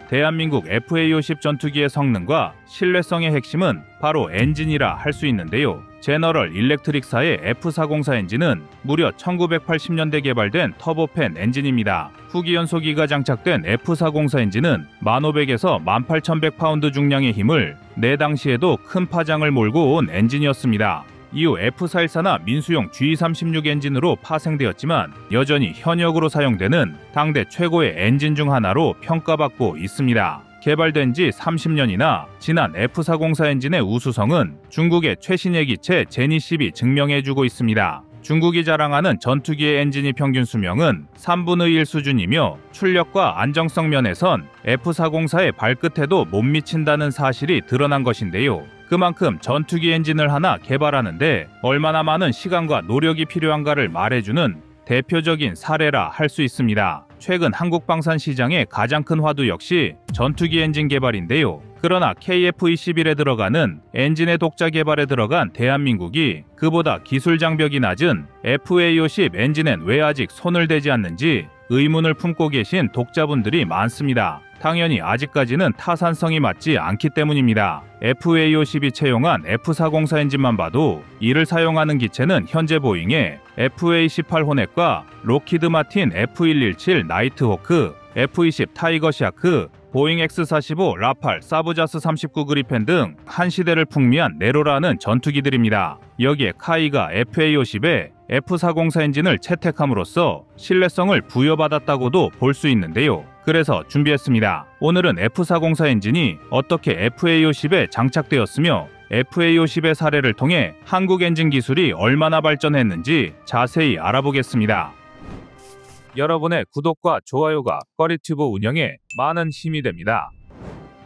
대한민국 FA50 전투기의 성능과 신뢰성의 핵심은 바로 엔진이라 할 수 있는데요. 제너럴 일렉트릭사의 F404 엔진은 무려 1980년대 개발된 터보팬 엔진입니다. 후기 연소기가 장착된 F404 엔진은 1500에서 18,100파운드 중량의 힘을 내 당시에도 큰 파장을 몰고 온 엔진이었습니다. 이후 F414나 민수용 G36 엔진으로 파생되었지만 여전히 현역으로 사용되는 당대 최고의 엔진 중 하나로 평가받고 있습니다. 개발된 지 30년이나 지난 F404 엔진의 우수성은 중국의 최신의 기체 제니10이 증명해주고 있습니다. 중국이 자랑하는 전투기의 엔진이 평균 수명은 3분의 1 수준이며 출력과 안정성 면에선 F404의 발끝에도 못 미친다는 사실이 드러난 것인데요. 그만큼 전투기 엔진을 하나 개발하는데 얼마나 많은 시간과 노력이 필요한가를 말해주는 대표적인 사례라 할 수 있습니다. 최근 한국 방산 시장의 가장 큰 화두 역시 전투기 엔진 개발인데요. 그러나 KF-21에 들어가는 엔진의 독자 개발에 들어간 대한민국이 그보다 기술 장벽이 낮은 FA50 엔진엔 왜 아직 손을 대지 않는지 의문을 품고 계신 독자분들이 많습니다. 당연히 아직까지는 타산성이 맞지 않기 때문입니다. FA50이 채용한 F404 엔진만 봐도 이를 사용하는 기체는 현재 보잉의 FA18 호넷과 록히드 마틴 F117 나이트호크, F20 타이거 샤크, 보잉 X45 라팔 사브자스 39 그리펜 등 한 시대를 풍미한 네로라는 전투기들입니다. 여기에 카이가 FA50에 F404 엔진을 채택함으로써 신뢰성을 부여받았다고도 볼 수 있는데요. 그래서 준비했습니다. 오늘은 F404 엔진이 어떻게 FA50에 장착되었으며 FA50의 사례를 통해 한국 엔진 기술이 얼마나 발전했는지 자세히 알아보겠습니다. 여러분의 구독과 좋아요가 꺼리튜브 운영에 많은 힘이 됩니다.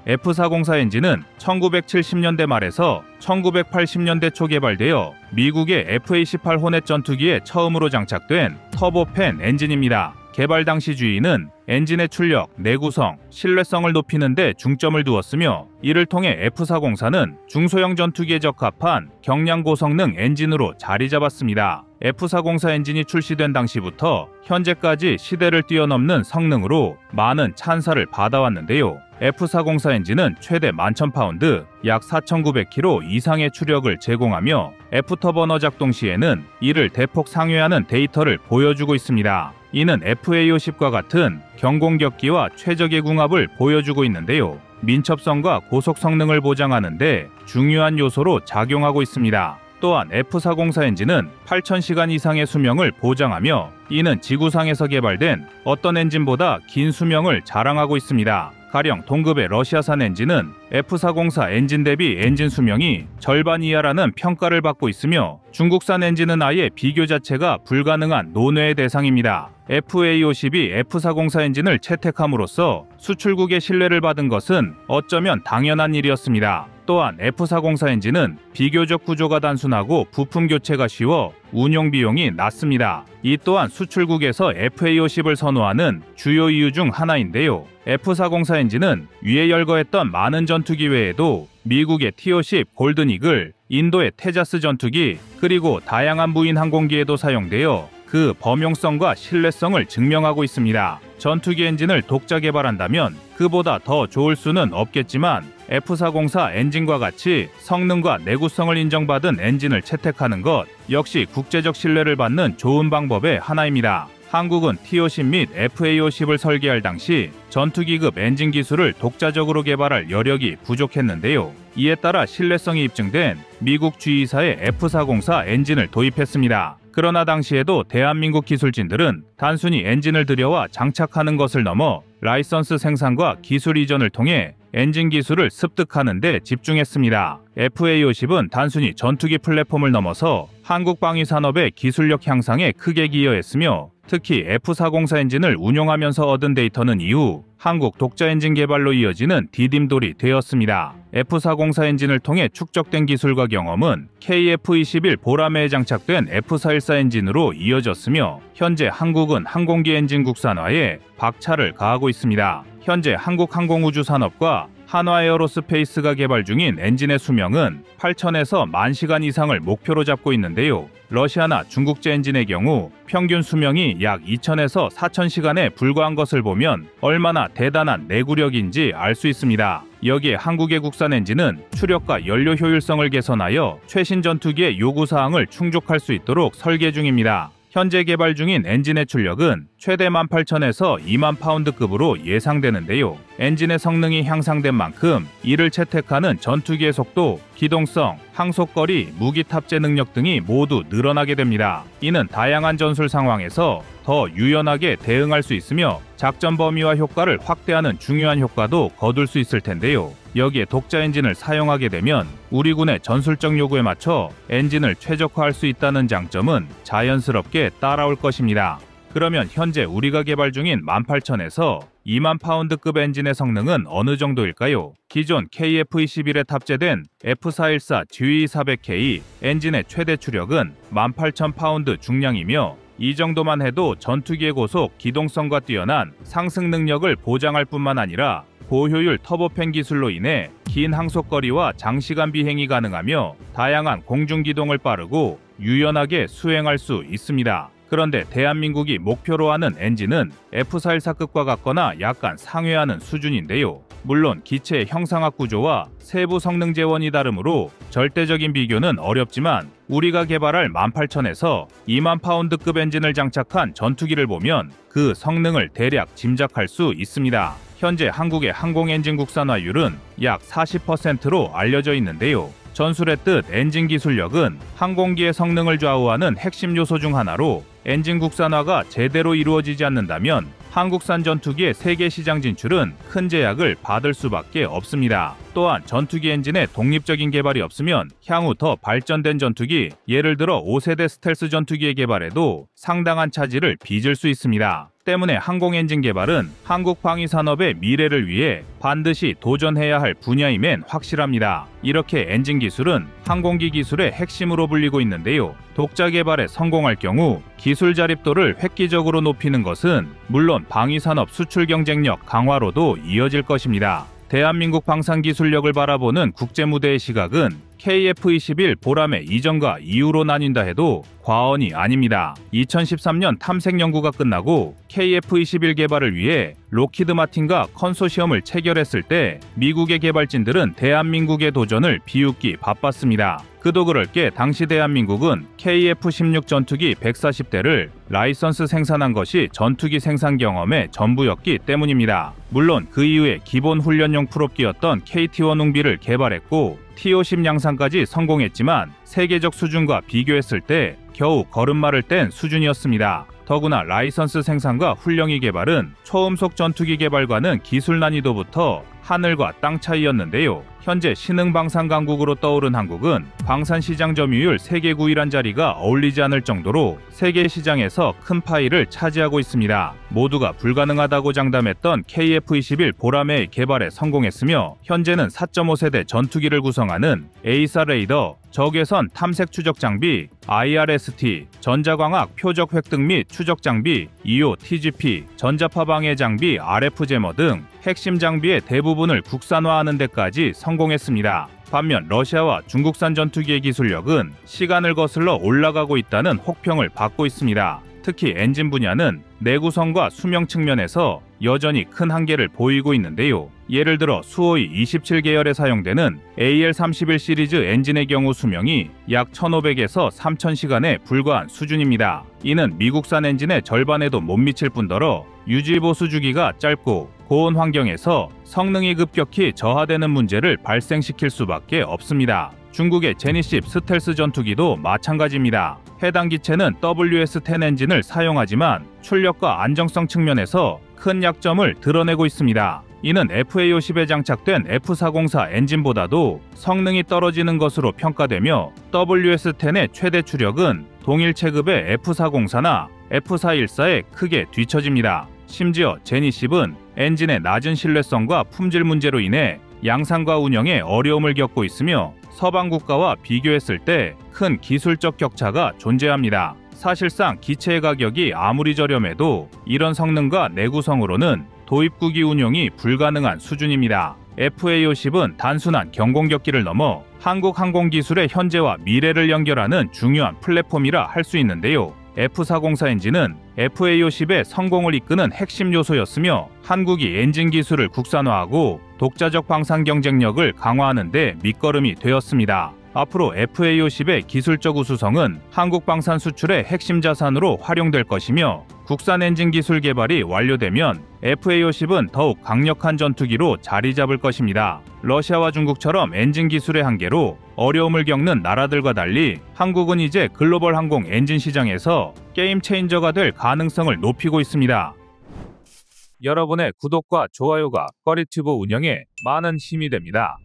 F404 엔진은 1970년대 말에서 1980년대 초 개발되어 미국의 FA18 호넷 전투기에 처음으로 장착된 터보팬 엔진입니다. 개발 당시 주의는 엔진의 출력, 내구성, 신뢰성을 높이는 데 중점을 두었으며 이를 통해 F404는 중소형 전투기에 적합한 경량 고성능 엔진으로 자리 잡았습니다. F404 엔진이 출시된 당시부터 현재까지 시대를 뛰어넘는 성능으로 많은 찬사를 받아왔는데요. F404 엔진은 최대 11,000파운드, 약 4,900kg 이상의 추력을 제공하며 F터버너 작동 시에는 이를 대폭 상회하는 데이터를 보여주고 있습니다. 이는 FA50과 같은 경공격기와 최적의 궁합을 보여주고 있는데요. 민첩성과 고속 성능을 보장하는 데 중요한 요소로 작용하고 있습니다. 또한 F404 엔진은 8,000시간 이상의 수명을 보장하며 이는 지구상에서 개발된 어떤 엔진보다 긴 수명을 자랑하고 있습니다. 가령 동급의 러시아산 엔진은 F404 엔진 대비 엔진 수명이 절반 이하라는 평가를 받고 있으며 중국산 엔진은 아예 비교 자체가 불가능한 논외의 대상입니다. FA50이 F404 엔진을 채택함으로써 수출국의 신뢰를 받은 것은 어쩌면 당연한 일이었습니다. 또한 F404 엔진은 비교적 구조가 단순하고 부품 교체가 쉬워 운용 비용이 낮습니다. 이 또한 수출국에서 FA50을 선호하는 주요 이유 중 하나인데요. F404 엔진은 위에 열거했던 많은 전투기 외에도 미국의 T-50 골든 이글, 인도의 테자스 전투기, 그리고 다양한 무인 항공기에도 사용되어 그 범용성과 신뢰성을 증명하고 있습니다. 전투기 엔진을 독자 개발한다면 그보다 더 좋을 수는 없겠지만 F404 엔진과 같이 성능과 내구성을 인정받은 엔진을 채택하는 것 역시 국제적 신뢰를 받는 좋은 방법의 하나입니다. 한국은 T-50 및 FA50을 설계할 당시 전투기급 엔진 기술을 독자적으로 개발할 여력이 부족했는데요. 이에 따라 신뢰성이 입증된 미국 G사의 F404 엔진을 도입했습니다. 그러나 당시에도 대한민국 기술진들은 단순히 엔진을 들여와 장착하는 것을 넘어 라이선스 생산과 기술 이전을 통해 엔진 기술을 습득하는 데 집중했습니다. FA50은 단순히 전투기 플랫폼을 넘어서 한국 방위 산업의 기술력 향상에 크게 기여했으며 특히 F404 엔진을 운용하면서 얻은 데이터는 이후 한국 독자 엔진 개발로 이어지는 디딤돌이 되었습니다. F404 엔진을 통해 축적된 기술과 경험은 KF-21 보라매에 장착된 F414 엔진으로 이어졌으며 현재 한국은 항공기 엔진 국산화에 박차를 가하고 있습니다. 현재 한국 항공우주 산업과 한화에어로스페이스가 개발 중인 엔진의 수명은 8,000에서 10,000시간 이상을 목표로 잡고 있는데요. 러시아나 중국제 엔진의 경우 평균 수명이 약 2,000에서 4,000시간에 불과한 것을 보면 얼마나 대단한 내구력인지 알 수 있습니다. 여기에 한국의 국산 엔진은 추력과 연료 효율성을 개선하여 최신 전투기의 요구사항을 충족할 수 있도록 설계 중입니다. 현재 개발 중인 엔진의 출력은 최대 18,000에서 2만 파운드급으로 예상되는데요. 엔진의 성능이 향상된 만큼 이를 채택하는 전투기의 속도, 기동성, 항속거리, 무기 탑재 능력 등이 모두 늘어나게 됩니다. 이는 다양한 전술 상황에서 더 유연하게 대응할 수 있으며 작전 범위와 효과를 확대하는 중요한 효과도 거둘 수 있을 텐데요. 여기에 독자 엔진을 사용하게 되면 우리 군의 전술적 요구에 맞춰 엔진을 최적화할 수 있다는 장점은 자연스럽게 따라올 것입니다. 그러면 현재 우리가 개발 중인 18,000에서 2만 파운드급 엔진의 성능은 어느 정도일까요? 기존 KF-21에 탑재된 F414 GE400K 엔진의 최대 추력은 18,000파운드 중량이며 이 정도만 해도 전투기의 고속, 기동성과 뛰어난 상승 능력을 보장할 뿐만 아니라 고효율 터보팬 기술로 인해 긴 항속거리와 장시간 비행이 가능하며 다양한 공중기동을 빠르고 유연하게 수행할 수 있습니다. 그런데 대한민국이 목표로 하는 엔진은 F414급과 같거나 약간 상회하는 수준인데요. 물론 기체의 형상학 구조와 세부 성능 재원이 다르므로 절대적인 비교는 어렵지만 우리가 개발할 18,000에서 2만 파운드급 엔진을 장착한 전투기를 보면 그 성능을 대략 짐작할 수 있습니다. 현재 한국의 항공엔진 국산화율은 약 40%로 알려져 있는데요. 전술의 뜻 엔진 기술력은 항공기의 성능을 좌우하는 핵심 요소 중 하나로 엔진 국산화가 제대로 이루어지지 않는다면 한국산 전투기의 세계 시장 진출은 큰 제약을 받을 수밖에 없습니다. 또한 전투기 엔진의 독립적인 개발이 없으면 향후 더 발전된 전투기, 예를 들어 5세대 스텔스 전투기의 개발에도 상당한 차질을 빚을 수 있습니다. 때문에 항공엔진 개발은 한국 방위산업의 미래를 위해 반드시 도전해야 할 분야임엔 확실합니다. 이렇게 엔진 기술은 항공기 기술의 핵심으로 불리고 있는데요. 독자 개발에 성공할 경우 기술 자립도를 획기적으로 높이는 것은 물론 방위산업 수출 경쟁력 강화로도 이어질 것입니다. 대한민국 방산기술력을 바라보는 국제무대의 시각은 KF-21 보람의 이전과 이후로 나뉜다 해도 과언이 아닙니다. 2013년 탐색 연구가 끝나고 KF-21 개발을 위해 록히드 마틴과 컨소시엄을 체결했을 때 미국의 개발진들은 대한민국의 도전을 비웃기 바빴습니다. 그도 그럴 게 당시 대한민국은 KF-16 전투기 140대를 라이선스 생산한 것이 전투기 생산 경험의 전부였기 때문입니다. 물론 그 이후에 기본 훈련용 풀업기였던 KT-1 웅비를 개발했고 T-50 양산까지 성공했지만 세계적 수준과 비교했을 때 겨우 걸음마를 뗀 수준이었습니다. 더구나 라이선스 생산과 훈련기 개발은 초음속 전투기 개발과는 기술 난이도부터 하늘과 땅 차이였는데요. 현재 신흥방산 강국으로 떠오른 한국은 방산 시장 점유율 세계 9위란 자리가 어울리지 않을 정도로 세계 시장에서 큰 파이를 차지하고 있습니다. 모두가 불가능하다고 장담했던 KF-21 보람의 개발에 성공했으며 현재는 4.5세대 전투기를 구성하는 A4 레이더, 적외선 탐색 추적 장비, IRST, 전자광학 표적 획득 및 추적 장비, EO, TGP, 전자파 방해 장비, RF 제머 등 핵심 장비의 대부분을 국산화하는 데까지 성공했습니다. 반면 러시아와 중국산 전투기의 기술력은 시간을 거슬러 올라가고 있다는 혹평을 받고 있습니다. 특히 엔진 분야는 내구성과 수명 측면에서 여전히 큰 한계를 보이고 있는데요. 예를 들어 수호이 27계열에 사용되는 AL31 시리즈 엔진의 경우 수명이 약 1,500에서 3,000시간에 불과한 수준입니다. 이는 미국산 엔진의 절반에도 못 미칠 뿐더러 유지보수 주기가 짧고 고온 환경에서 성능이 급격히 저하되는 문제를 발생시킬 수밖에 없습니다. 중국의 제니십 스텔스 전투기도 마찬가지입니다. 해당 기체는 WS-10 엔진을 사용하지만 출력과 안정성 측면에서 큰 약점을 드러내고 있습니다. 이는 FA-50에 장착된 F404 엔진보다도 성능이 떨어지는 것으로 평가되며 WS-10의 최대 추력은 동일 체급의 F404나 F414에 크게 뒤처집니다. 심지어 제니십은 엔진의 낮은 신뢰성과 품질 문제로 인해 양산과 운영에 어려움을 겪고 있으며 서방 국가와 비교했을 때 큰 기술적 격차가 존재합니다. 사실상 기체의 가격이 아무리 저렴해도 이런 성능과 내구성으로는 도입국이 운용이 불가능한 수준입니다. FA-50은 단순한 경공격기를 넘어 한국 항공기술의 현재와 미래를 연결하는 중요한 플랫폼이라 할 수 있는데요. F404 엔진은 FA-50의 성공을 이끄는 핵심 요소였으며 한국이 엔진 기술을 국산화하고 독자적 방산 경쟁력을 강화하는 데 밑거름이 되었습니다. 앞으로 FA-50의 기술적 우수성은 한국 방산 수출의 핵심 자산으로 활용될 것이며 국산 엔진 기술 개발이 완료되면 FA-50은 더욱 강력한 전투기로 자리 잡을 것입니다. 러시아와 중국처럼 엔진 기술의 한계로 어려움을 겪는 나라들과 달리 한국은 이제 글로벌 항공 엔진 시장에서 게임 체인저가 될 가능성을 높이고 있습니다. 여러분의 구독과 좋아요가 꺼리튜브 운영에 많은 힘이 됩니다.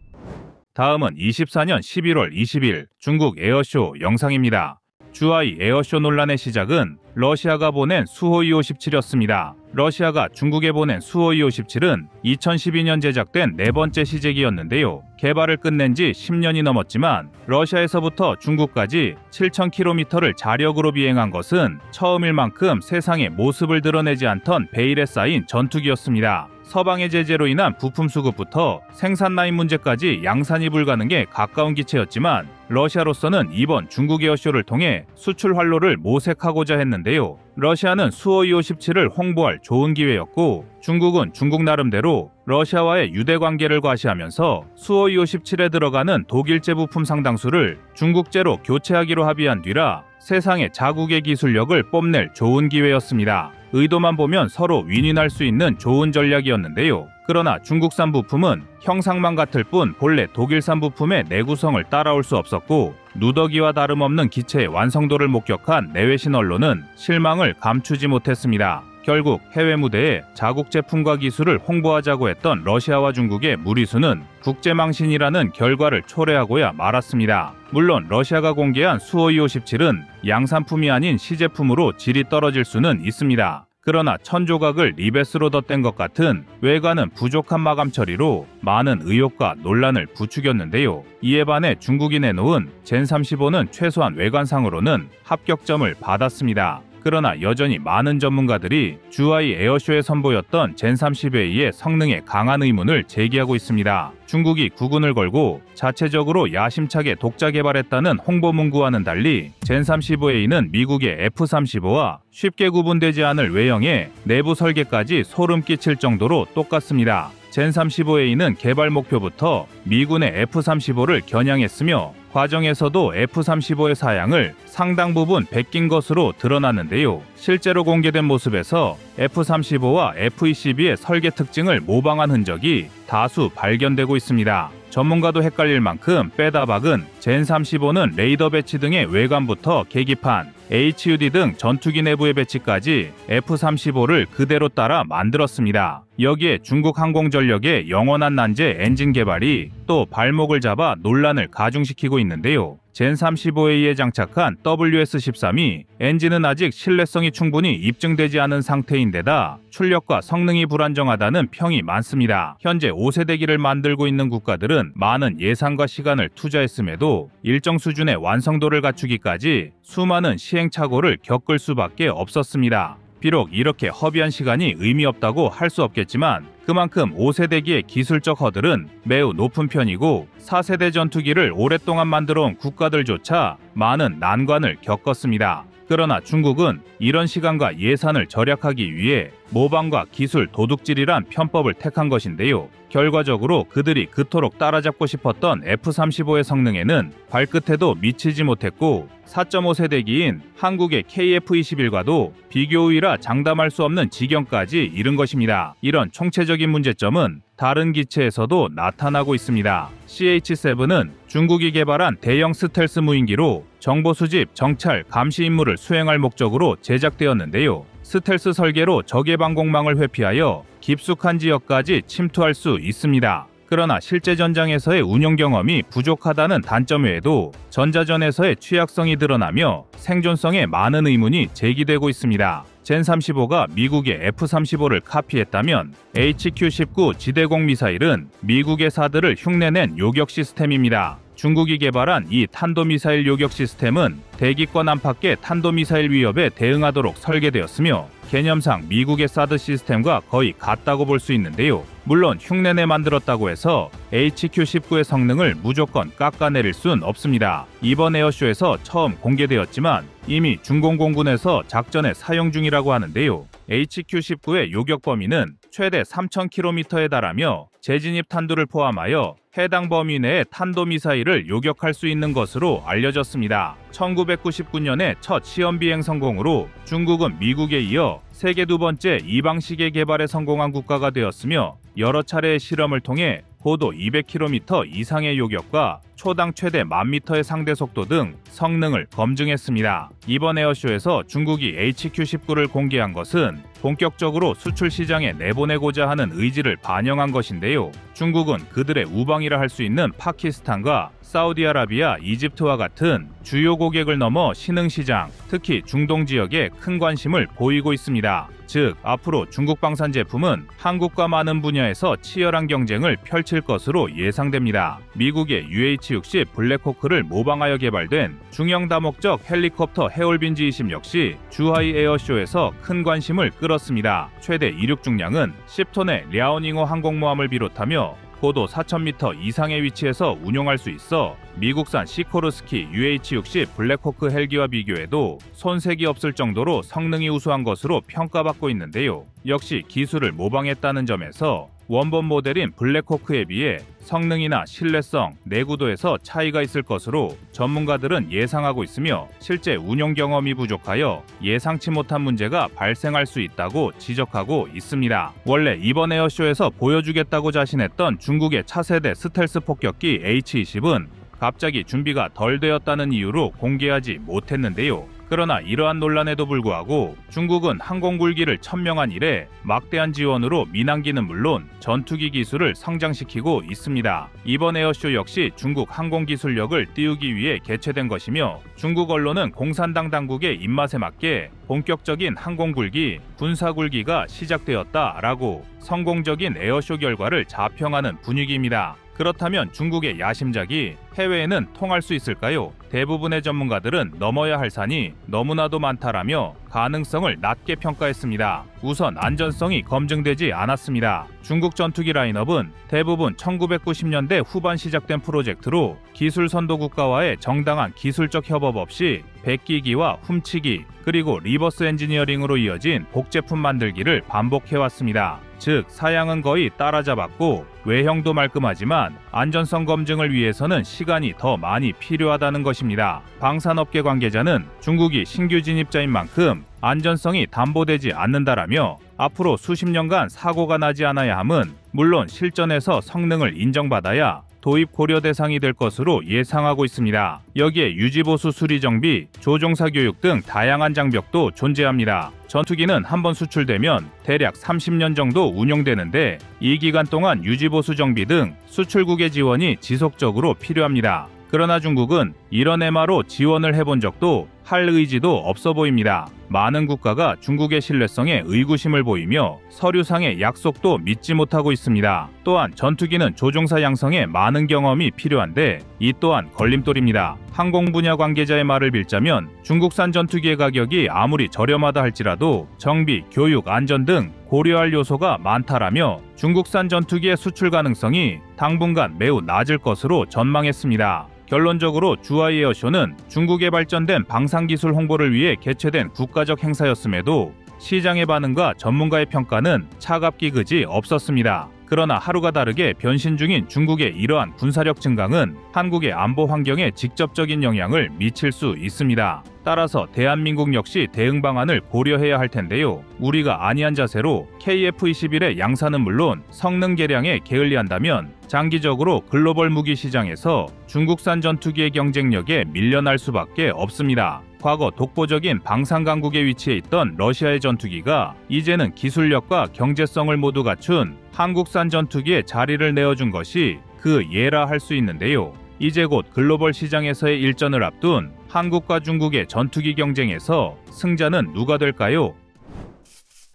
다음은 24년 11월 20일 중국 에어쇼 영상입니다. 주하이 에어쇼 논란의 시작은 러시아가 보낸 수호이 57이었습니다. 러시아가 중국에 보낸 수호이 57은 2012년 제작된 네 번째 시제기였는데요. 개발을 끝낸 지 10년이 넘었지만 러시아에서부터 중국까지 7,000km를 자력으로 비행한 것은 처음일 만큼 세상에 모습을 드러내지 않던 베일에 쌓인 전투기였습니다. 서방의 제재로 인한 부품 수급부터 생산 라인 문제까지 양산이 불가능에 가까운 기체였지만 러시아로서는 이번 중국 에어쇼를 통해 수출 활로를 모색하고자 했는데요. 러시아는 수호이 57을 홍보할 좋은 기회였고 중국은 중국 나름대로 러시아와의 유대 관계를 과시하면서 수호이 57에 들어가는 독일제 부품 상당수를 중국제로 교체하기로 합의한 뒤라 세상의 자국의 기술력을 뽐낼 좋은 기회였습니다. 의도만 보면 서로 윈윈할 수 있는 좋은 전략이었는데요. 그러나 중국산 부품은 형상만 같을 뿐 본래 독일산 부품의 내구성을 따라올 수 없었고 누더기와 다름없는 기체의 완성도를 목격한 내외신 언론은 실망을 감추지 못했습니다. 결국 해외 무대에 자국 제품과 기술을 홍보하자고 했던 러시아와 중국의 무리수는 국제망신이라는 결과를 초래하고야 말았습니다. 물론 러시아가 공개한 수호이 57은 양산품이 아닌 시제품으로 질이 떨어질 수는 있습니다. 그러나 천조각을 리베스로 덧댄 것 같은 외관은 부족한 마감 처리로 많은 의혹과 논란을 부추겼는데요. 이에 반해 중국이 내놓은 젠35는 최소한 외관상으로는 합격점을 받았습니다. 그러나 여전히 많은 전문가들이 주하이 에어쇼에 선보였던 젠30A의 성능에 강한 의문을 제기하고 있습니다. 중국이 구군을 걸고 자체적으로 야심차게 독자 개발했다는 홍보 문구와는 달리 젠35A는 미국의 F35와 쉽게 구분되지 않을 외형에 내부 설계까지 소름 끼칠 정도로 똑같습니다. 젠35A는 개발 목표부터 미군의 F35를 겨냥했으며 과정에서도 F35의 사양을 상당 부분 베낀 것으로 드러났는데요. 실제로 공개된 모습에서 F35와 F22의 설계 특징을 모방한 흔적이 다수 발견되고 있습니다. 전문가도 헷갈릴 만큼 빼다 박은 젠35는 레이더 배치 등의 외관부터 계기판, HUD 등 전투기 내부의 배치까지 F35를 그대로 따라 만들었습니다. 여기에 중국 항공전력의 영원한 난제 엔진 개발이 또 발목을 잡아 논란을 가중시키고 있는데요. 젠35A에 장착한 WS13이 엔진은 아직 신뢰성이 충분히 입증되지 않은 상태인데다 출력과 성능이 불안정하다는 평이 많습니다. 현재 5세대기를 만들고 있는 국가들은 많은 예산과 시간을 투자했음에도 일정 수준의 완성도를 갖추기까지 수많은 시행착오를 겪을 수밖에 없었습니다. 비록 이렇게 허비한 시간이 의미 없다고 할 수 없겠지만 그만큼 5세대기의 기술적 허들은 매우 높은 편이고 4세대 전투기를 오랫동안 만들어온 국가들조차 많은 난관을 겪었습니다. 그러나 중국은 이런 시간과 예산을 절약하기 위해 모방과 기술 도둑질이란 편법을 택한 것인데요. 결과적으로 그들이 그토록 따라잡고 싶었던 F-35의 성능에는 발끝에도 미치지 못했고 4.5세대기인 한국의 KF-21과도 비교 우위라 장담할 수 없는 지경까지 이른 것입니다. 이런 총체적인 문제점은 다른 기체에서도 나타나고 있습니다. CH-7은 중국이 개발한 대형 스텔스 무인기로 정보 수집, 정찰, 감시 임무를 수행할 목적으로 제작되었는데요. 스텔스 설계로 적의 방공망을 회피하여 깊숙한 지역까지 침투할 수 있습니다. 그러나 실제 전장에서의 운용 경험이 부족하다는 단점 외에도 전자전에서의 취약성이 드러나며 생존성에 많은 의문이 제기되고 있습니다. 젠35가 미국의 F-35를 카피했다면 HQ-19 지대공 미사일은 미국의 사드를 흉내낸 요격 시스템입니다. 중국이 개발한 이 탄도미사일 요격 시스템은 대기권 안팎의 탄도미사일 위협에 대응하도록 설계되었으며 개념상 미국의 사드 시스템과 거의 같다고 볼 수 있는데요. 물론 흉내내 만들었다고 해서 HQ-19의 성능을 무조건 깎아내릴 순 없습니다. 이번 에어쇼에서 처음 공개되었지만 이미 중공공군에서 작전에 사용 중이라고 하는데요. HQ-19의 요격 범위는 최대 3,000km에 달하며 재진입 탄두를 포함하여 해당 범위 내의 탄도미사일을 요격할 수 있는 것으로 알려졌습니다. 1999년에 첫 시험 비행 성공으로 중국은 미국에 이어 세계 두 번째 이 방식의 개발에 성공한 국가가 되었으며 여러 차례의 실험을 통해 고도 200km 이상의 요격과 초당 최대 1000m의 상대 속도 등 성능을 검증했습니다. 이번 에어쇼에서 중국이 HQ-19를 공개한 것은 본격적으로 수출 시장에 내보내고자 하는 의지를 반영한 것인데요. 중국은 그들의 우방이라 할 수 있는 파키스탄과 사우디아라비아, 이집트와 같은 주요 고객을 넘어 신흥시장, 특히 중동 지역에 큰 관심을 보이고 있습니다. 즉, 앞으로 중국 방산 제품은 한국과 많은 분야에서 치열한 경쟁을 펼칠 것으로 예상됩니다. 미국의 UH-60 블랙호크를 모방하여 개발된 중형 다목적 헬리콥터 해올빈지 20 역시 주하이 에어쇼에서 큰 관심을 끌었습니다. 최대 이륙 중량은 10톤의 랴오닝호 항공모함을 비롯하며 고도 4,000m 이상의 위치에서 운용할 수 있어 미국산 시코르스키 UH-60 블랙호크 헬기와 비교해도 손색이 없을 정도로 성능이 우수한 것으로 평가받고 있는데요. 역시 기술을 모방했다는 점에서 원본 모델인 블랙호크에 비해 성능이나 신뢰성, 내구도에서 차이가 있을 것으로 전문가들은 예상하고 있으며 실제 운용 경험이 부족하여 예상치 못한 문제가 발생할 수 있다고 지적하고 있습니다. 원래 이번 에어쇼에서 보여주겠다고 자신했던 중국의 차세대 스텔스 폭격기 H-20은 갑자기 준비가 덜 되었다는 이유로 공개하지 못했는데요. 그러나 이러한 논란에도 불구하고 중국은 항공굴기를 천명한 이래 막대한 지원으로 민항기는 물론 전투기 기술을 성장시키고 있습니다. 이번 에어쇼 역시 중국 항공기술력을 띄우기 위해 개최된 것이며 중국 언론은 공산당 당국의 입맛에 맞게 본격적인 항공굴기, 군사굴기가 시작되었다라고 성공적인 에어쇼 결과를 자평하는 분위기입니다. 그렇다면 중국의 야심작이 해외에는 통할 수 있을까요? 대부분의 전문가들은 넘어야 할 산이 너무나도 많다라며 가능성을 낮게 평가했습니다. 우선 안전성이 검증되지 않았습니다. 중국 전투기 라인업은 대부분 1990년대 후반 시작된 프로젝트로 기술 선도 국가와의 정당한 기술적 협업 없이 백기기와 훔치기 그리고 리버스 엔지니어링으로 이어진 복제품 만들기를 반복해왔습니다. 즉 사양은 거의 따라잡았고 외형도 말끔하지만 안전성 검증을 위해서는 시간이 더 많이 필요하다는 것입니다. 방산업계 관계자는 중국이 신규 진입자인 만큼 안전성이 담보되지 않는다라며 앞으로 수십 년간 사고가 나지 않아야 함은 물론 실전에서 성능을 인정받아야 도입 고려 대상이 될 것으로 예상하고 있습니다. 여기에 유지보수 수리정비, 조종사 교육 등 다양한 장벽도 존재합니다. 전투기는 한번 수출되면 대략 30년 정도 운용되는데 이 기간 동안 유지보수 정비 등 수출국의 지원이 지속적으로 필요합니다. 그러나 중국은 이런 MRO 지원을 해본 적도 할 의지도 없어 보입니다. 많은 국가가 중국의 신뢰성에 의구심을 보이며 서류상의 약속도 믿지 못하고 있습니다. 또한 전투기는 조종사 양성에 많은 경험이 필요한데 이 또한 걸림돌입니다. 항공 분야 관계자의 말을 빌자면 중국산 전투기의 가격이 아무리 저렴하다 할지라도 정비, 교육, 안전 등 고려할 요소가 많다라며 중국산 전투기의 수출 가능성이 당분간 매우 낮을 것으로 전망했습니다. 결론적으로 주하이 에어쇼는 중국의 발전된 방산기술 홍보를 위해 개최된 국가적 행사였음에도 시장의 반응과 전문가의 평가는 차갑기 그지 없었습니다. 그러나 하루가 다르게 변신 중인 중국의 이러한 군사력 증강은 한국의 안보 환경에 직접적인 영향을 미칠 수 있습니다. 따라서 대한민국 역시 대응 방안을 고려해야 할 텐데요. 우리가 안이한 자세로 KF-21의 양산은 물론 성능 개량에 게을리한다면 장기적으로 글로벌 무기 시장에서 중국산 전투기의 경쟁력에 밀려날 수밖에 없습니다. 과거 독보적인 방산 강국에 위치해 있던 러시아의 전투기가 이제는 기술력과 경제성을 모두 갖춘 한국산 전투기에 자리를 내어준 것이 그 예라 할 수 있는데요. 이제 곧 글로벌 시장에서의 일전을 앞둔 한국과 중국의 전투기 경쟁에서 승자는 누가 될까요?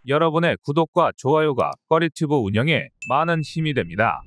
여러분의 구독과 좋아요가 꺼리튜브 운영에 많은 힘이 됩니다.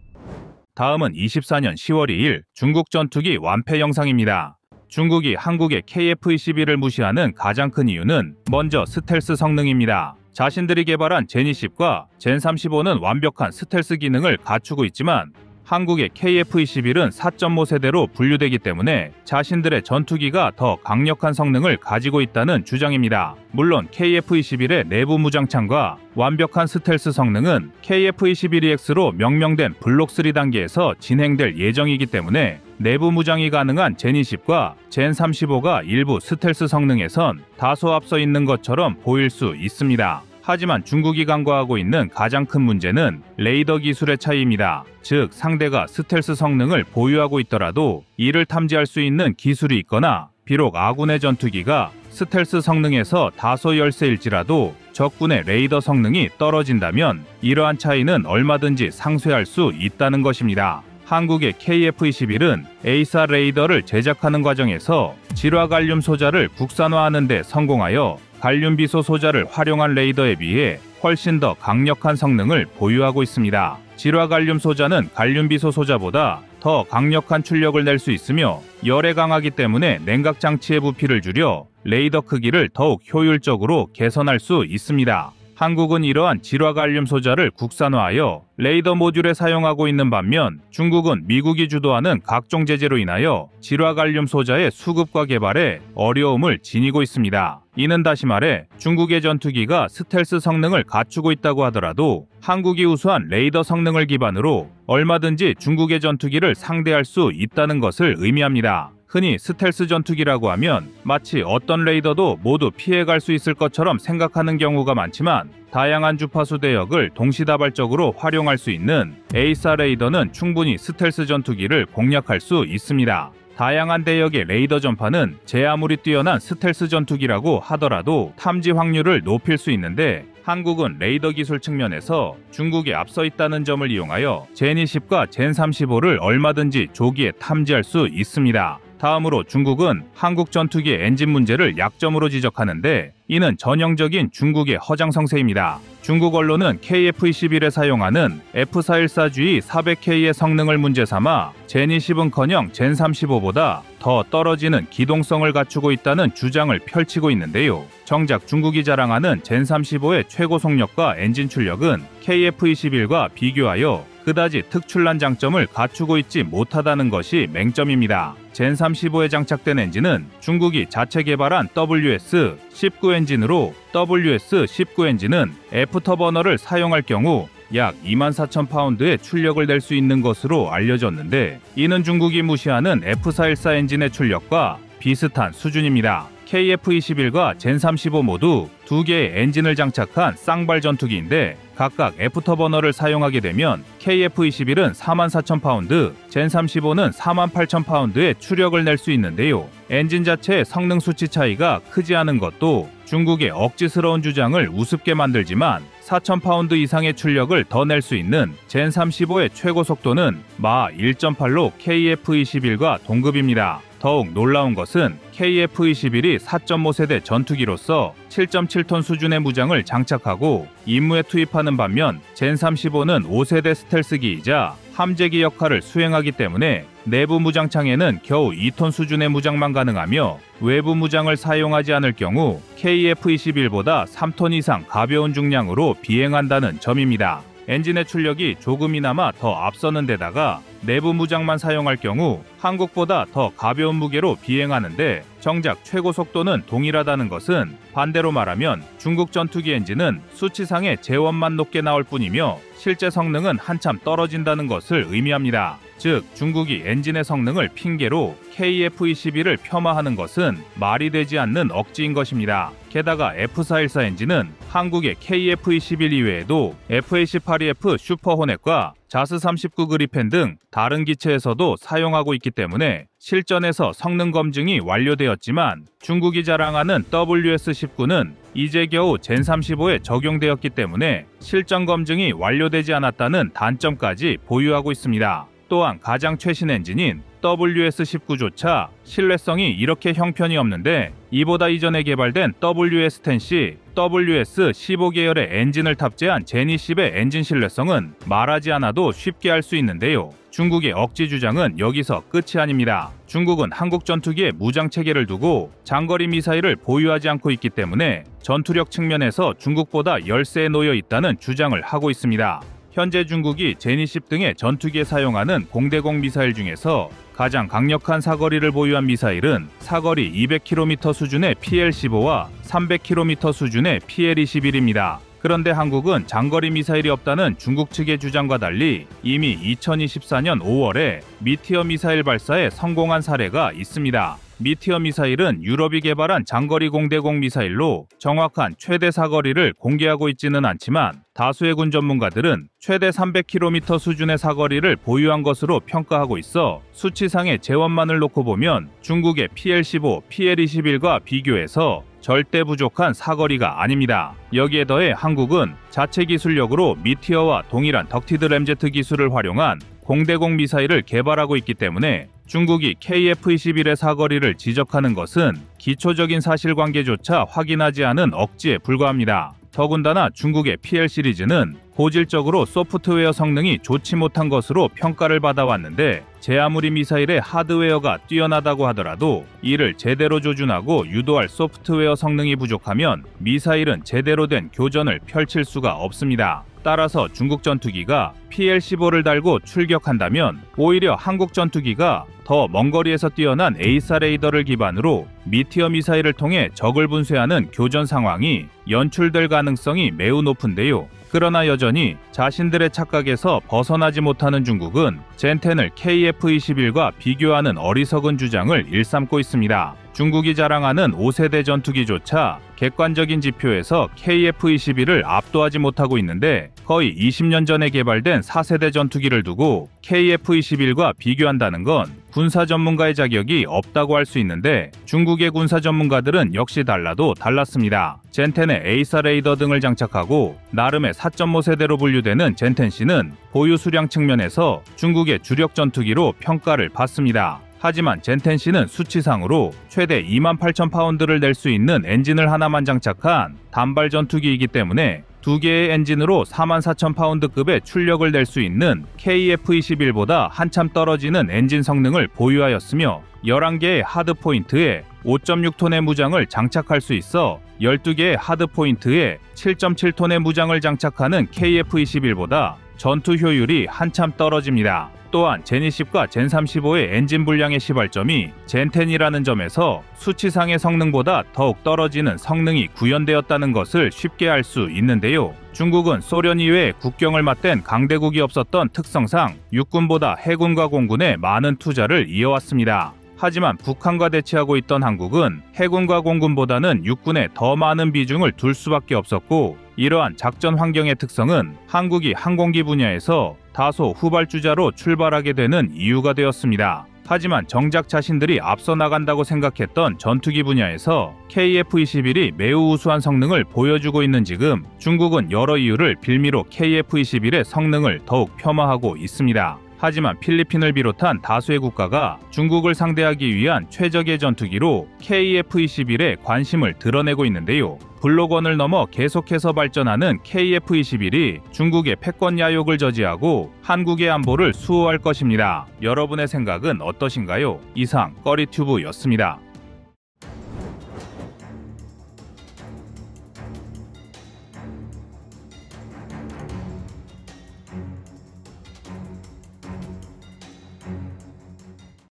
다음은 24년 10월 2일 중국 전투기 완패 영상입니다. 중국이 한국의 KF-21을 무시하는 가장 큰 이유는 먼저 스텔스 성능입니다. 자신들이 개발한 제니10과 젠35는 완벽한 스텔스 기능을 갖추고 있지만 한국의 KF-21은 4.5 세대로 분류되기 때문에 자신들의 전투기가 더 강력한 성능을 가지고 있다는 주장입니다. 물론 KF-21의 내부 무장창과 완벽한 스텔스 성능은 KF-21EX로 명명된 블록 3 단계에서 진행될 예정이기 때문에 내부 무장이 가능한 제니10과 젠35가 일부 스텔스 성능에선 다소 앞서 있는 것처럼 보일 수 있습니다. 하지만 중국이 간과하고 있는 가장 큰 문제는 레이더 기술의 차이입니다. 즉, 상대가 스텔스 성능을 보유하고 있더라도 이를 탐지할 수 있는 기술이 있거나 비록 아군의 전투기가 스텔스 성능에서 다소 열세일지라도 적군의 레이더 성능이 떨어진다면 이러한 차이는 얼마든지 상쇄할 수 있다는 것입니다. 한국의 KF-21은 A사 레이더를 제작하는 과정에서 질화갈륨 소자를 국산화하는 데 성공하여 갈륨 비소 소자를 활용한 레이더에 비해 훨씬 더 강력한 성능을 보유하고 있습니다. 질화갈륨 소자는 갈륨 비소 소자보다 더 강력한 출력을 낼 수 있으며 열에 강하기 때문에 냉각 장치의 부피를 줄여 레이더 크기를 더욱 효율적으로 개선할 수 있습니다. 한국은 이러한 질화갈륨 소자를 국산화하여 레이더 모듈에 사용하고 있는 반면 중국은 미국이 주도하는 각종 제재로 인하여 질화갈륨 소자의 수급과 개발에 어려움을 지니고 있습니다. 이는 다시 말해 중국의 전투기가 스텔스 성능을 갖추고 있다고 하더라도 한국이 우수한 레이더 성능을 기반으로 얼마든지 중국의 전투기를 상대할 수 있다는 것을 의미합니다. 흔히 스텔스 전투기라고 하면 마치 어떤 레이더도 모두 피해갈 수 있을 것처럼 생각하는 경우가 많지만 다양한 주파수 대역을 동시다발적으로 활용할 수 있는 A사 레이더는 충분히 스텔스 전투기를 공략할 수 있습니다. 다양한 대역의 레이더 전파는 제 아무리 뛰어난 스텔스 전투기라고 하더라도 탐지 확률을 높일 수 있는데 한국은 레이더 기술 측면에서 중국에 앞서 있다는 점을 이용하여 제니10과 젠35를 얼마든지 조기에 탐지할 수 있습니다. 다음으로 중국은 한국 전투기의 엔진 문제를 약점으로 지적하는데 이는 전형적인 중국의 허장성세입니다. 중국 언론은 KF-21에 사용하는 F414G 400K의 성능을 문제 삼아 제니10은커녕 젠35보다 더 떨어지는 기동성을 갖추고 있다는 주장을 펼치고 있는데요. 정작 중국이 자랑하는 젠35의 최고 속력과 엔진 출력은 KF-21과 비교하여 그다지 특출난 장점을 갖추고 있지 못하다는 것이 맹점입니다. 젠35에 장착된 엔진은 중국이 자체 개발한 WS-19 엔진으로 WS-19 엔진은 애프터버너를 사용할 경우 약 24,000파운드의 출력을 낼 수 있는 것으로 알려졌는데 이는 중국이 무시하는 F414 엔진의 출력과 비슷한 수준입니다. KF-21과 젠35 모두 두 개의 엔진을 장착한 쌍발 전투기인데 각각 애프터버너를 사용하게 되면 KF-21은 44,000파운드, 젠35는 48,000파운드의 추력을 낼 수 있는데요. 엔진 자체의 성능 수치 차이가 크지 않은 것도 중국의 억지스러운 주장을 우습게 만들지만 4,000파운드 이상의 출력을 더 낼 수 있는 젠35의 최고 속도는 마 1.8로 KF-21과 동급입니다. 더욱 놀라운 것은 KF-21이 4.5 세대 전투기로서 7.7톤 수준의 무장을 장착하고 임무에 투입하는 반면 젠35는 5세대 스텔스기이자 함재기 역할을 수행하기 때문에 내부 무장창에는 겨우 2톤 수준의 무장만 가능하며 외부 무장을 사용하지 않을 경우 KF-21보다 3톤 이상 가벼운 중량으로 비행한다는 점입니다. 엔진의 출력이 조금이나마 더 앞서는 데다가 내부 무장만 사용할 경우 한국보다 더 가벼운 무게로 비행하는데 정작 최고 속도는 동일하다는 것은 반대로 말하면 중국 전투기 엔진은 수치상의 재원만 높게 나올 뿐이며 실제 성능은 한참 떨어진다는 것을 의미합니다. 즉 중국이 엔진의 성능을 핑계로 KF-21을 폄하하는 것은 말이 되지 않는 억지인 것입니다. 게다가 F414 엔진은 한국의 KF-21 이외에도 F-18EF 슈퍼호넷과 자스-39 그리펜 등 다른 기체에서도 사용하고 있기 때문에 실전에서 성능 검증이 완료되었지만 중국이 자랑하는 WS-19는 이제 겨우 젠35에 적용되었기 때문에 실전 검증이 완료되지 않았다는 단점까지 보유하고 있습니다. 또한 가장 최신 엔진인 WS-19조차 신뢰성이 이렇게 형편이 없는데 이보다 이전에 개발된 WS-10C, WS-15 계열의 엔진을 탑재한 제니10의 엔진 신뢰성은 말하지 않아도 쉽게 알 수 있는데요. 중국의 억지 주장은 여기서 끝이 아닙니다. 중국은 한국 전투기에 무장 체계를 두고 장거리 미사일을 보유하지 않고 있기 때문에 전투력 측면에서 중국보다 열세에 놓여 있다는 주장을 하고 있습니다. 현재 중국이 제니10 등의 전투기에 사용하는 공대공 미사일 중에서 가장 강력한 사거리를 보유한 미사일은 사거리 200km 수준의 PL-15와 300km 수준의 PL-21입니다. 그런데 한국은 장거리 미사일이 없다는 중국 측의 주장과 달리 이미 2024년 5월에 미티어 미사일 발사에 성공한 사례가 있습니다. 미티어 미사일은 유럽이 개발한 장거리 공대공 미사일로 정확한 최대 사거리를 공개하고 있지는 않지만 다수의 군 전문가들은 최대 300km 수준의 사거리를 보유한 것으로 평가하고 있어 수치상의 재원만을 놓고 보면 중국의 PL-15, PL-21과 비교해서 절대 부족한 사거리가 아닙니다. 여기에 더해 한국은 자체 기술력으로 미티어와 동일한 덕티드 램제트 기술을 활용한 공대공 미사일을 개발하고 있기 때문에 중국이 KF-21의 사거리를 지적하는 것은 기초적인 사실관계조차 확인하지 않은 억지에 불과합니다. 더군다나 중국의 PL 시리즈는 고질적으로 소프트웨어 성능이 좋지 못한 것으로 평가를 받아왔는데 제 아무리 미사일의 하드웨어가 뛰어나다고 하더라도 이를 제대로 조준하고 유도할 소프트웨어 성능이 부족하면 미사일은 제대로 된 교전을 펼칠 수가 없습니다. 따라서 중국 전투기가 PL-15를 달고 출격한다면 오히려 한국 전투기가 더 먼 거리에서 뛰어난 에이사 레이더를 기반으로 미티어 미사일을 통해 적을 분쇄하는 교전 상황이 연출될 가능성이 매우 높은데요. 그러나 여전히 자신들의 착각에서 벗어나지 못하는 중국은 젠10을 KF-21과 비교하는 어리석은 주장을 일삼고 있습니다. 중국이 자랑하는 5세대 전투기조차 객관적인 지표에서 KF-21을 압도하지 못하고 있는데 거의 20년 전에 개발된 4세대 전투기를 두고 KF-21과 비교한다는 건 군사 전문가의 자격이 없다고 할 수 있는데 중국의 군사 전문가들은 역시 달라도 달랐습니다. 젠10에 에이사 레이더 등을 장착하고 나름의 4.5세대로 분류되는 젠10C는 보유 수량 측면에서 중국의 주력 전투기로 평가를 받습니다. 하지만 젠10C는 수치상으로 최대 28,000파운드를 낼 수 있는 엔진을 하나만 장착한 단발 전투기이기 때문에 두 개의 엔진으로 44,000파운드급의 출력을 낼 수 있는 KF-21보다 한참 떨어지는 엔진 성능을 보유하였으며 11개의 하드포인트에 5.6톤의 무장을 장착할 수 있어 12개의 하드포인트에 7.7톤의 무장을 장착하는 KF-21보다 전투 효율이 한참 떨어집니다. 또한 제니10과 젠35의 엔진 분량의 시발점이 젠10이라는 점에서 수치상의 성능보다 더욱 떨어지는 성능이 구현되었다는 것을 쉽게 알 수 있는데요. 중국은 소련 이외에 국경을 맞댄 강대국이 없었던 특성상 육군보다 해군과 공군에 많은 투자를 이어왔습니다. 하지만 북한과 대치하고 있던 한국은 해군과 공군보다는 육군에 더 많은 비중을 둘 수밖에 없었고 이러한 작전 환경의 특성은 한국이 항공기 분야에서 다소 후발주자로 출발하게 되는 이유가 되었습니다. 하지만 정작 자신들이 앞서 나간다고 생각했던 전투기 분야에서 KF-21이 매우 우수한 성능을 보여주고 있는 지금 중국은 여러 이유를 빌미로 KF-21의 성능을 더욱 폄하하고 있습니다. 하지만 필리핀을 비롯한 다수의 국가가 중국을 상대하기 위한 최적의 전투기로 KF-21에 관심을 드러내고 있는데요. 블록원을 넘어 계속해서 발전하는 KF-21이 중국의 패권 야욕을 저지하고 한국의 안보를 수호할 것입니다. 여러분의 생각은 어떠신가요? 이상 꺼리튜브였습니다.